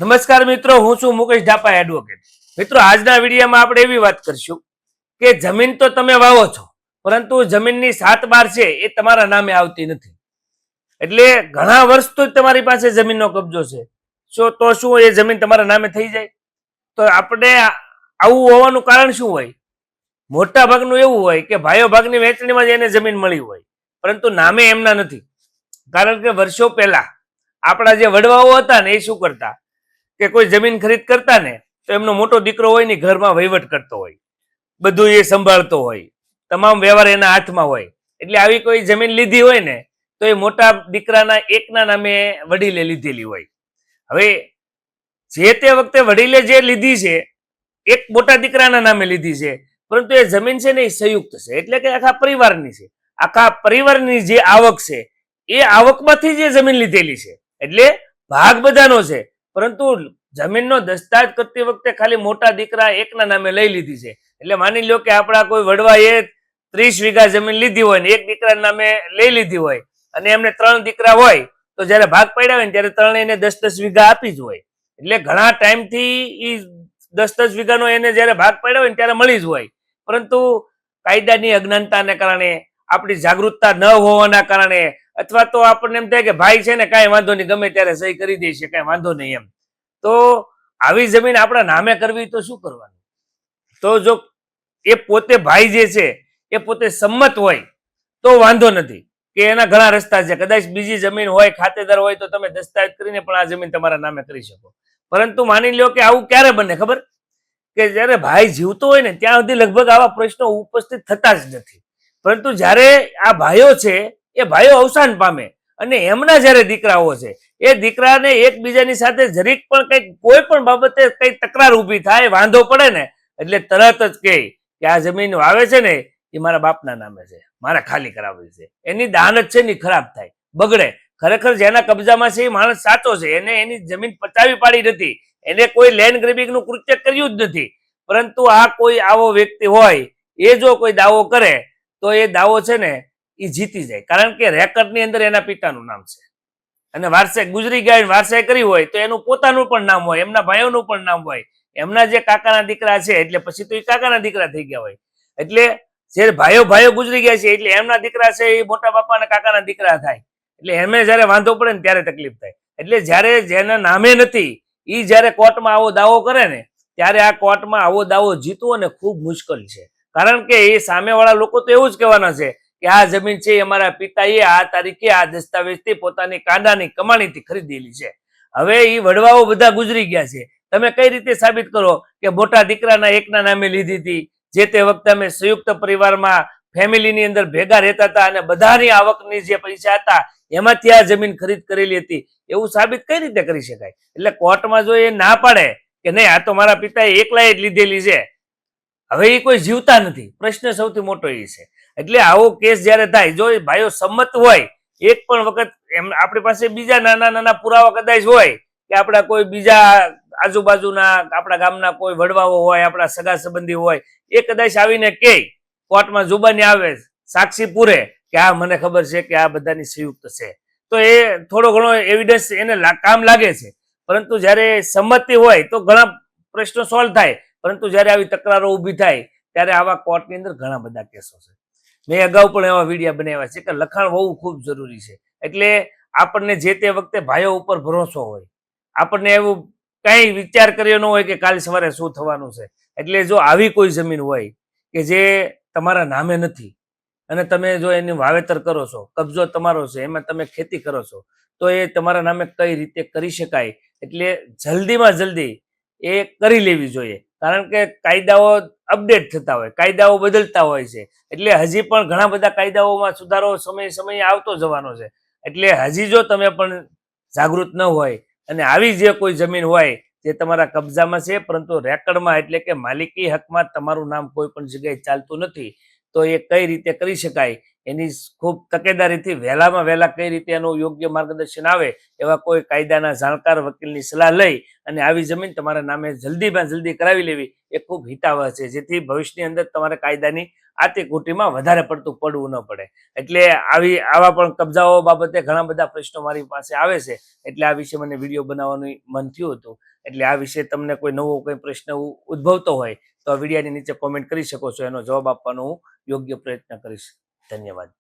નમસ્કાર મિત્રો, હું છું મુકેશ ઢાપા એડવોકેટ. મિત્રો, આજના વિડીયોમાં આપણે એવી વાત કરશું કે જમીન તો તમે વાવો છો, પરંતુ જમીનની 7/12 છે એ તમારા નામે આવતી નથી. એટલે ઘણા વર્ષથી તમારી પાસે જમીનનો કબજો છે. તો શું એ જમીન તમારા નામે થઈ જાય? તો આપણે આવું હોવાનું કારણ શું હોય? મોટા ભાગનું એવું હોય કે ભાઈઓ ભાગની વહેંચણીમાં જ એને જમીન મળી હોય, પરંતુ નામે એમના નથી. કારણ કે વર્ષો પહેલા આપણા જે વડવાઓ હતા ને, એ શું કરતા કે કોઈ જમીન ખરીદ કરતા ને, તો એમનો મોટો દીકરો હોય ને ઘરમાં વહીવટ કરતો હોય, બધું એ સંભાળતો હોય, તમામ વ્યવહાર એના હાથમાં હોય. એટલે આવી કોઈ જમીન લીધી હોય ને, તો એ મોટા દીકરાના એકના નામે વડીલે લીધેલી હોય. હવે જે તે વખતે વડીલે જે લીધી છે, એક મોટા દીકરાના નામે લીધી છે, પરંતુ એ જમીન છે ને એ સંયુક્ત છે, એટલે કે આખા પરિવારની છે. આખા પરિવારની જે આવક છે એ આવકમાંથી જે જમીન લીધેલી છે, એટલે ભાગ બધાનો છે, પરંતુ જમીનનો દસ્તાવેજ કરતી વખતે ખાલી મોટા દીકરા એકના નામે લઈ લીધી છે. એટલે માની લો કે આપણા કોઈ વડવાએ 30 વીઘા જમીન લીધી હોય ને એક દીકરાના નામે લઈ લીધી હોય, અને એમને 3 દીકરા હોય, તો જયારે ભાગ પડ્યા હોય ને ત્યારે ત્રણેયને 10-10 વીઘા આપી જ હોય. એટલે ઘણા ટાઈમથી એ 10-10 વીઘાનો એને જયારે ભાગ પડ્યો હોય ને ત્યારે મળી જ હોય, પરંતુ કાયદાની અજ્ઞાનતાને કારણે, આપણી જાગૃતતા ન હોવાના કારણે, અથવા તો આપણને એમ થાય કે ભાઈ છે ને કાંઈ વાંધો નહીં, ગમે ત્યારે સહી કરી દે, કાંઈ વાંધો નહીં એમ. તો આવી જમીન આપણા નામે કરવી તો શું કરવાનું? તો જો એ પોતે ભાઈ જે છે એ પોતે સંમત હોય તો વાંધો નથી, કે એના ઘણા રસ્તા છે. કદાચ બીજી જમીન હોય, ખાતેદાર હોય, તો તમે દસ્તાવેજ કરીને પણ આ જમીન તમારા નામે કરી શકો. પરંતુ માની લો કે આવું ક્યારે બને ખબર? કે જયારે ભાઈ જીવતો હોય ને ત્યાં સુધી લગભગ આવા પ્રશ્નો ઉપસ્થિત થતા જ નથી. પરંતુ જ્યારે આ ભાઈઓ છે એ ભાઈઓ અવસાન પામે અને એમના જયારે દીકરાઓ છે, એ દીકરાને એકબીજાની સાથે જરીક પણ કઈક કોઈ પણ બાબતે કઈ તકરાર ઊભી થાય, વાંધો પડે ને, એટલે તરત જ કહે કે આ જમીન વાવે છે ને એ મારા બાપના નામે છે, મારે ખાલી કરાવવી છે. એની દાનત છે ને ખરાબ થાય, બગડે. ખરેખર જેના કબજામાં છે એ માણસ સાચો છે, એને એની જમીન પચાવી પાડી નથી, એને કોઈ લેન્ડ ગ્રેબિંગ નું કૃત્ય કર્યું જ નથી. પરંતુ આ કોઈ આવો વ્યક્તિ હોય, એ જો કોઈ દાવો કરે તો એ દાવો છે ને એ જીતી જાય, કારણ કે રેકર્ડ ની અંદર એના પિતાનું નામ છે, અને વારસે ગુજરી ગયા વારસે કરી હોય તો એનું પોતાનું પણ નામ હોય, એમના ભાઈઓનું પણ નામ હોય, એમના જે કાકાના દીકરા છે એટલે પછી તો એ કાકાના દીકરા થઈ ગયા હોય. એટલે જે ભાઈઓ ભાઈઓ ગુજરી ગયા છે એટલે એમના દીકરા છે એ મોટા બાપા અને કાકાના દીકરા થાય. એટલે એમને જયારે વાંધો પડે ને ત્યારે તકલીફ થાય. એટલે જયારે જેના નામે નથી એ જયારે કોર્ટમાં આવો દાવો કરે ને, ત્યારે આ કોર્ટમાં આવો દાવો જીતવો ને ખૂબ મુશ્કેલ છે. કારણ કે એ સામેવાળા લોકો તો એવું જ કહેવાના છે કે આ જમીન છે અમારા પિતાએ આ તારીખે આ દસ્તાવેજથી પોતાની કાંડાની કમાણીથી ખરીદેલી છે. હવે એ વડવાઓ બધા ગુજરી ગયા છે, તમે કઈ રીતે સાબિત કરો કે મોટા દીકરાના એકના નામે લીધી હતી? જે તે વખતે અમે સંયુક્ત પરિવારમાં ફેમિલીની અંદર ભેગા રહેતા હતા અને બધાની આવકની જે પૈસા હતા એમાંથી આ જમીન ખરીદ કરેલી હતી, એવું સાબિત કઈ રીતે કરી શકાય? એટલે કોર્ટમાં જો એ ના પાડે કે નહીં આ તો મારા પિતાએ એકલાએ જ લીધેલી છે, હવે એ કોઈ જીવતા નથી. પ્રશ્ન સૌથી મોટો એ છે. એટલે આવો કેસ જયારે થાય, જો એ ભાઈઓ સંમત હોય, એક પણ વખત એમ આપણી પાસે બીજા નાના નાના પુરાવા કદાચ હોય કે આપણા કોઈ બીજા આજુબાજુના આપણા ગામના કોઈ વડવાઓ હોય, આપણા સગા સંબંધી હોય, એ કદાચ આવીને કે કોર્ટમાં જુબાની આવે, સાક્ષી પૂરે કે આ મને ખબર છે કે આ બધાની સંયુક્ત છે, તો એ થોડો ઘણો એવિડન્સ એને કામ લાગે છે. પરંતુ જયારે સંમતિ હોય તો ઘણા પ્રશ્નો સોલ્વ થાય, પરંતુ જયારે આવી તકરારો ઊભી થાય ત્યારે આવા કોર્ટની અંદર ઘણા બધા કેસો છે. મેં અગાઉ પણ એવા વિડીયો બનાવ્યા છે કે લખાણ હોવું ખૂબ જરૂરી છે. એટલે આપણને જે તે વખતે ભાઈઓ ઉપર ભરોસો હોય, આપણને એવું કઈ વિચાર કર્યો ન હોય કે કાલ સવારે શું થવાનું છે. એટલે જો આવી કોઈ જમીન હોય કે જે તમારા નામે નથી અને તમે જો એનું વાવેતર કરો છો, કબજો તમારો છે, એમાં તમે ખેતી કરો છો, તો એ તમારા નામે કઈ રીતે કરી શકાય, એટલે જલ્દીમાં જલ્દી એ કરી લેવી જોઈએ. કારણ કે કાયદાઓ અપડેટ થતા હોય, કાયદાઓ બદલતા હોય છે, એટલે હજી પણ ઘણા બધા કાયદાઓમાં સુધારો સમયે આવતો જવાનો છે. એટલે હજી જો તમે પણ જાગૃત ન હોય અને આવી જે કોઈ જમીન હોય જે તમારા કબજામાં છે પરંતુ રેકર્ડમાં એટલે કે માલિકી હકમાં તમારું નામ કોઈ પણ જગ્યાએ ચાલતું નથી, તો એ કઈ રીતે કરી શકાય એની ખૂબ તકેદારીથી વહેલામાં વહેલા કઈ રીતે એનું યોગ્ય માર્ગદર્શન આવે એવા કોઈ કાયદાના જાણકાર વકીલની સલાહ લઈ અને આવી જમીન તમારા નામે જલ્દીમાં જલ્દી કરાવી લેવી એ ખૂબ હિતાવહ છે, જેથી ભવિષ્યની અંદર તમારે કાયદાની આતીકુટીમાં વધારે પડતું પડવું ન પડે. એટલે આવા પણ કબજાઓ બાબતે ઘણા બધા પ્રશ્નો મારી પાસે આવે છે, એટલે આ વિશે મને વિડીયો બનાવવાનું મન થયું હતું. એટલે આ વિશે તમને કોઈ નવો કોઈ પ્રશ્ન ઉદ્ભવતો હોય તો આ વિડીયોની નીચે કોમેન્ટ કરી શકો છો, એનો જવાબ આપવાનો હું યોગ્ય પ્રયત્ન કરીશ. ધન્યવાદ.